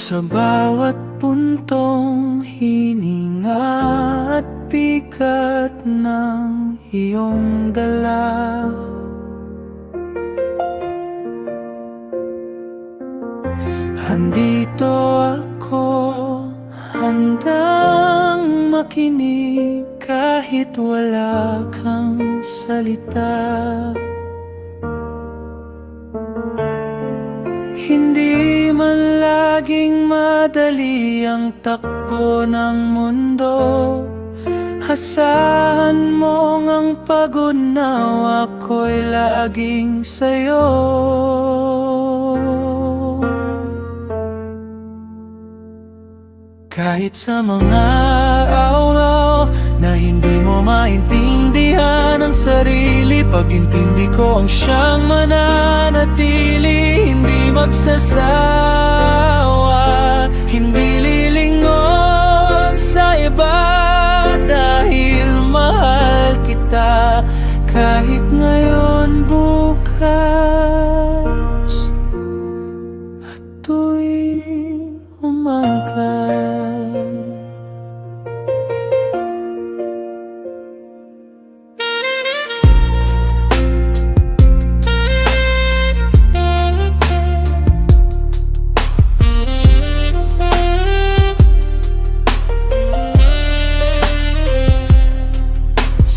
Sa bawat puntong hininga at bigat ng iyong dala, andito ako, handang makinig kahit wala kang salita. Hindi man laging madali ang takbo ng mundo, asahan mong ang pag-unawa ko'y laging sa'yo. Kahit sa mga araw na hindi mo maintindihan ang sarili, pag-intindi ko ang siyang mananatili. Hindi magsasawa, hindi lilingon sa iba, dahil mahal kita kahit ngayon, bukas at tuwing umaga.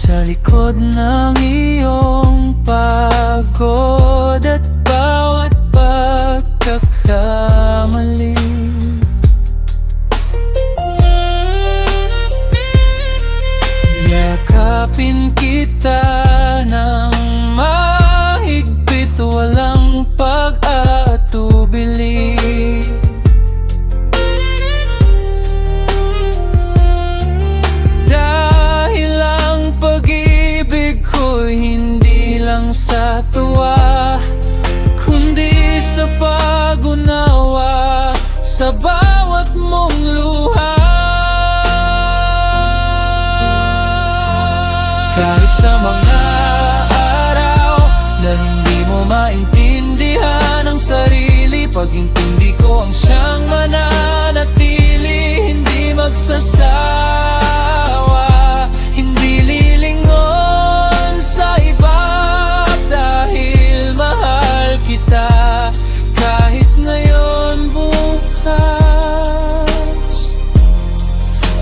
Sa likod ng iyong pagod at bawat pagkakamali, yakapin kita ng mahigpit, walang pag-aatubili. Hindi lang sa tuwa, kundi sa pag-unawa sa bawat mong luha. Kahit sa mga araw na hindi mo maintindihan ang sarili, pag-intindi ko ang siyang mananatili. Hindi magsasawa, hindi lilingon sa iba, dahil mahal kita kahit ngayon, bukas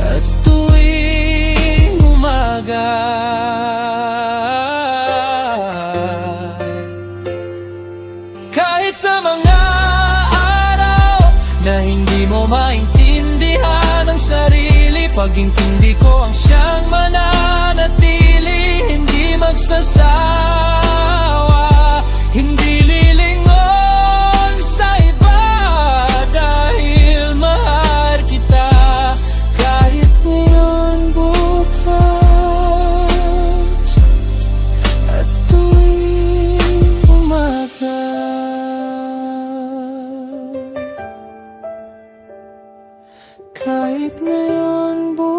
at tuwing umaga. Kahit sa mga araw na hindi mo maintindihan ang sarili, pag-intindi ko ang siyang mananatili. Hindi magsasawa, hindi lilingon sa iba, dahil mahal kita kahit ngayon, bukas at tuwing umaga. Kahit ngayon, bukas